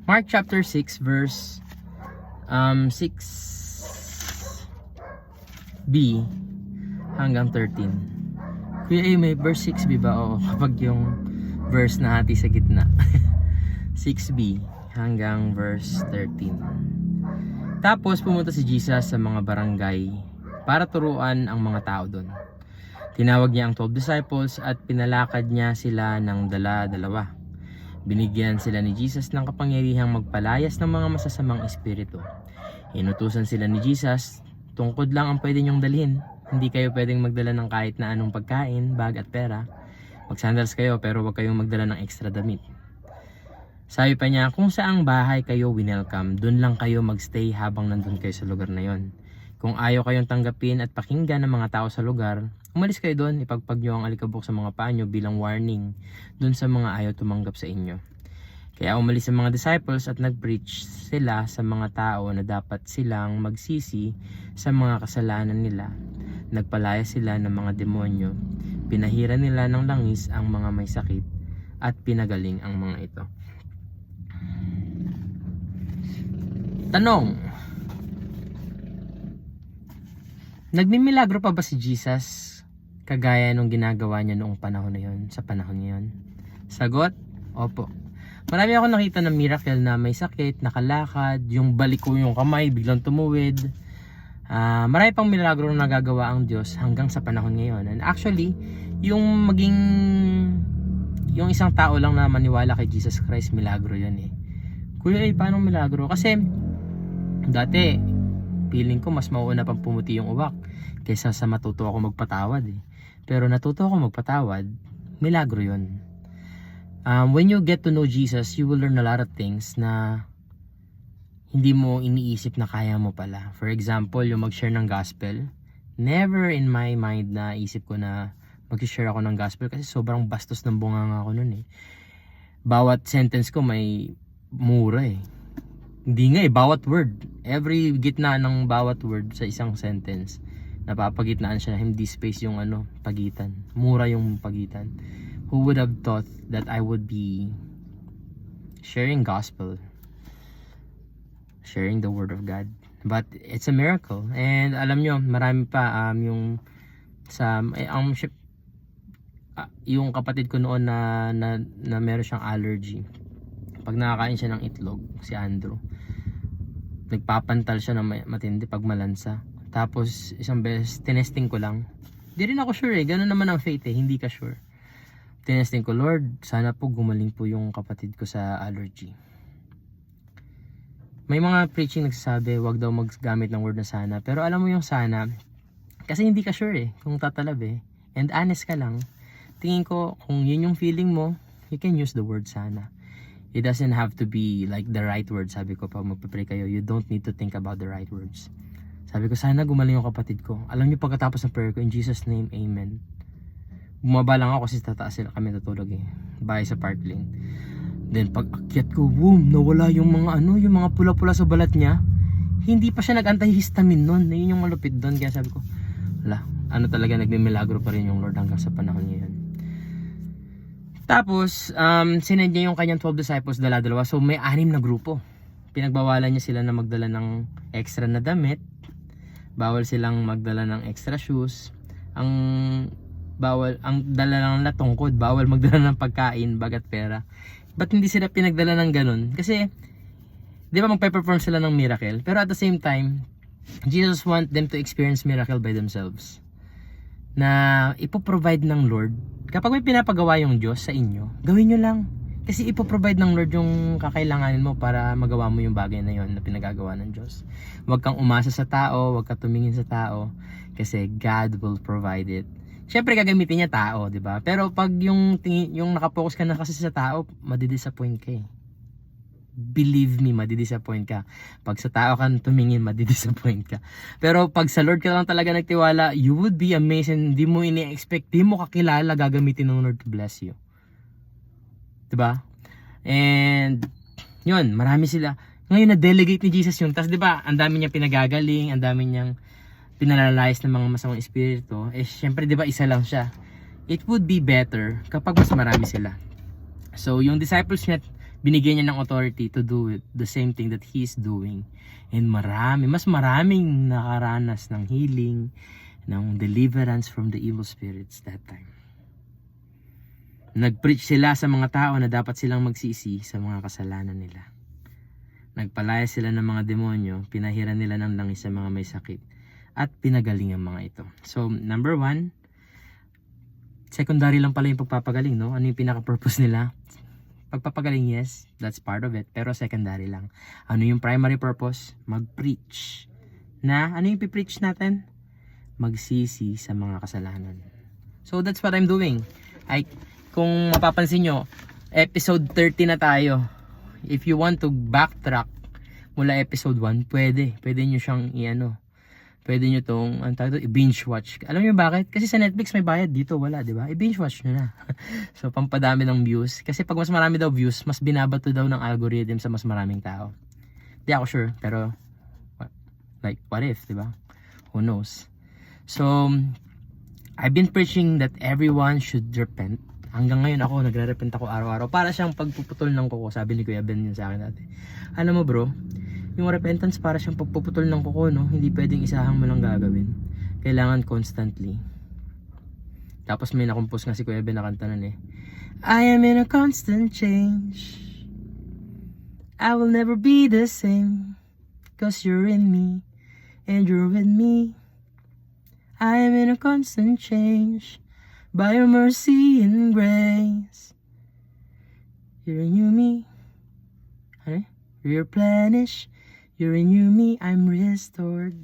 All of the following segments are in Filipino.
Mark chapter 6 verse 6b hanggang 13. Kuya, may verse 6b ba? Oo, kapag yung verse na hati sa gitna. 6b hanggang verse 13. Tapos pumunta si Jesus sa mga barangay para turuan ang mga tao doon. Tinawag niya ang 12 disciples at pinalakad niya sila ng dala-dalawa. Binigyan sila ni Jesus ng kapangyarihang magpalayas ng mga masasamang espiritu. Inutusan sila ni Jesus, tungkod lang ang pwede niyong dalhin. Hindi kayo pwedeng magdala ng kahit na anong pagkain, bag at pera. Mag-sandals kayo pero huwag kayong magdala ng extra damit. Sabi pa niya, kung saang bahay kayo winelcome, dun lang kayo magstay habang nandun kayo sa lugar na yon. Kung ayaw kayong tanggapin at pakinggan ng mga tao sa lugar, umalis kayo doon, ipagpag nyo ang alikabok sa mga paa nyo bilang warning doon sa mga ayaw tumanggap sa inyo. Kaya umalis ang mga disciples at nag-preach sila sa mga tao na dapat silang magsisi sa mga kasalanan nila. Nagpalaya sila ng mga demonyo, pinahira nila ng langis ang mga may sakit at pinagaling ang mga ito. Tanong: nagmimilagro pa ba si Jesus kagaya nung ginagawa niya noong panahon na yun, sa panahon niyon? Sagot: opo. Marami ako nakita ng miracle na may sakit, nakalakad, yung balik ko yung kamay, biglang tumuwid. Marami pang milagro na nagagawa ang Diyos hanggang sa panahon ngayon. And actually, yung isang tao lang na maniwala kay Jesus Christ, milagro yun eh. Kuya, paano milagro? Kasi dati, feeling ko mas mauuna pang pumuti yung uwak kaysa sa matuto ako magpatawad eh. Pero natuto ako magpatawad, milagro yun. When you get to know Jesus, you will learn a lot of things na hindi mo iniisip na kaya mo pala. For example, yung mag-share ng gospel. Never in my mind na isip ko na mag-share ako ng gospel kasi sobrang bastos ng bunganga ko nun eh. Bawat sentence ko may mura eh. Hindi nga eh, bawat word. Every gitna ng bawat word sa isang sentence, napapagitnaan siya, hindi space yung pagitan. Mura yung pagitan. Who would have thought that I would be sharing gospel, sharing the word of God? But it's a miracle. And alam nyo, marami pa yung kapatid ko noon na meron siyang allergy. Pag nakakain siya ng itlog, si Andrew, nagpapantal siya ng matindi pag malansa. Tapos isang beses tinesting ko lang. Di rin ako sure eh, ganun naman ang faith eh, hindi ka sure. Tinesting ko, Lord, sana po gumaling po yung kapatid ko sa allergy. May mga preaching nagsasabi, wag daw maggamit ng word na sana. Pero alam mo yung sana, kasi hindi ka sure eh, kung tatalab eh. And honest ka lang. Tingin ko, kung yun yung feeling mo, you can use the word sana. It doesn't have to be like the right word. Sabi ko, pag magpapray kayo, you don't need to think about the right words. Sabi ko, sana gumaling yung kapatid ko. Alam niyo, pagkatapos ng prayer ko, in Jesus' name, Amen. Bumaba lang ako kasi tataas sila kami natulog eh. Bahay sa Parkland. Then pag akyat ko, boom, nawala yung mga yung mga pula-pula sa balat niya. Hindi pa siya nag-antihistamine nun. Yun yung malupit doon. Kaya sabi ko, wala, talaga nagmimilagro pa rin yung Lord hanggang sa panahon ngayon. Tapos, sinend niya yung kanyang 12 disciples dala-dalawa. So may 6 na grupo. Pinagbawalan niya sila na magdala ng extra na damit. Bawal silang magdala ng extra shoes. Ang dala lang na tungkod, bawal magdala ng pagkain, bag at pera. Ba't hindi sila pinagdala ng ganun? Kasi, di ba magpe-perform sila ng miracle? Pero at the same time, Jesus want them to experience miracle by themselves. Na ipoprovide ng Lord. Kapag may pinapagawa yung Diyos sa inyo, gawin nyo lang. Kasi ipoprovide ng Lord yung kakailanganin mo para magawa mo yung bagay na yon na pinagagawa ng Diyos. Huwag kang umasa sa tao, huwag kang tumingin sa tao. Kasi God will provide it. Siyempre gagamitin niya tao, 'di ba? Pero pag yung naka-focus ka na kasi sa tao, madidisappoint ka eh. Believe me, madidisappoint ka. Pag sa tao ka tumingin, madidisappoint ka. Pero pag sa Lord ka lang talaga nagtiwala, you would be amazed and hindi mo ini-expect, di mo kakilala gagamitin ng Lord to bless you. 'Di ba? And yun, marami sila. Ngayon na-delegate ni Jesus yun. Tapos 'di ba, ang dami niya pinagagaling, ang dami niyang pinalalayas ng mga masamang espiritu, syempre di ba isa lang siya. It would be better kapag mas marami sila. So yung disciples niya binigyan niya ng authority to do it, the same thing that he's doing. And mas maraming nakaranas ng healing, ng deliverance from the evil spirits that time. Nag-preach sila sa mga tao na dapat silang magsisi sa mga kasalanan nila. Nagpalaya sila ng mga demonyo, pinahiran nila ng langis sa mga may sakit, at pinagaling ang mga ito. So, number 1, secondary lang pala yung pagpapagaling, no? Ano yung pinaka-purpose nila? Pagpapagaling, yes, that's part of it, pero secondary lang. Ano yung primary purpose? Mag-preach. Ano yung pipreach natin? Magsisi sa mga kasalanan. So, that's what I'm doing. Kung mapapansin nyo, episode 30 na tayo. If you want to backtrack mula episode 1, pwede nyo siyang pwede nyo tong i-binge watch. Alam nyo bakit? Kasi sa Netflix may bayad, dito wala, di ba? I-binge watch nyo na. So, pampadami ng views. Kasi pag mas marami daw views, mas binabato daw ng algorithm sa mas maraming tao. Di ako sure, pero what if, di ba? Who knows? So, I've been preaching that everyone should repent. Hanggang ngayon ako, nagre-repent ako araw-araw. Para siyang pagpuputol ng kuko. Sabi ni Kuya Ben yun sa akin dati. Alam mo bro, yung repentance para siyang pagpuputol ng kuko, no? Hindi pwedeng isahang mo lang gagawin. Kailangan constantly. Tapos may nakumpos nga si Kuya Ben na kanta nun I am in a constant change. I will never be the same. Cause you're in me. And you're with me. I am in a constant change. By your mercy and grace, you renew me. Replenish. You renew me. I'm restored.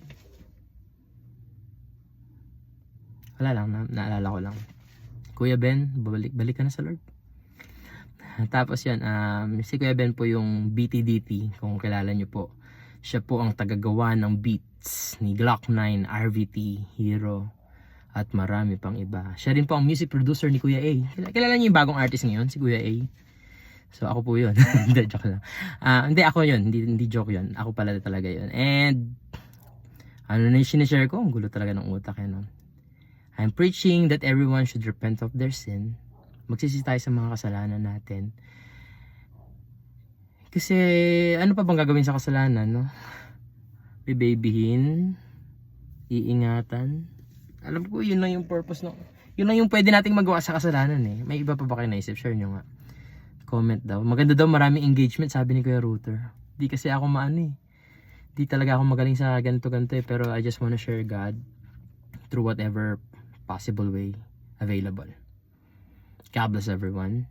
Wala lang, naalala ko lang. Kuya Ben, balik ka na sa Lord. Tapos yan, si Kuya Ben po yung BTDT, kung kilala nyo po. Siya po ang tagagawa ng beats ni Glock 9, RVT, Hero, at marami pang iba. Siya rin po ang music producer ni Kuya A. Kilala niyo yung bagong artist ngayon, si Kuya A? So ako po yun. Hindi, joke lang. Hindi, ako yun. Hindi joke yun. Ako pala talaga yun. And, ano na yung sinishare ko? Ang gulo talaga ng utak. I'm preaching that everyone should repent of their sin. Magsisi tayo sa mga kasalanan natin. Kasi, ano pa bang gagawin sa kasalanan, no? Bibabyhin, iingatan. Alam ko, yun lang yung purpose, no? Yun lang yung pwede nating magawa sa kasalanan, May iba pa ba kayo naisip? Share nyo nga. Comment daw. Maganda daw, maraming engagement, sabi ni Kuya Router. Di kasi ako di talaga ako magaling sa ganito-ganito, pero I just wanna share God through whatever possible way available. God bless everyone.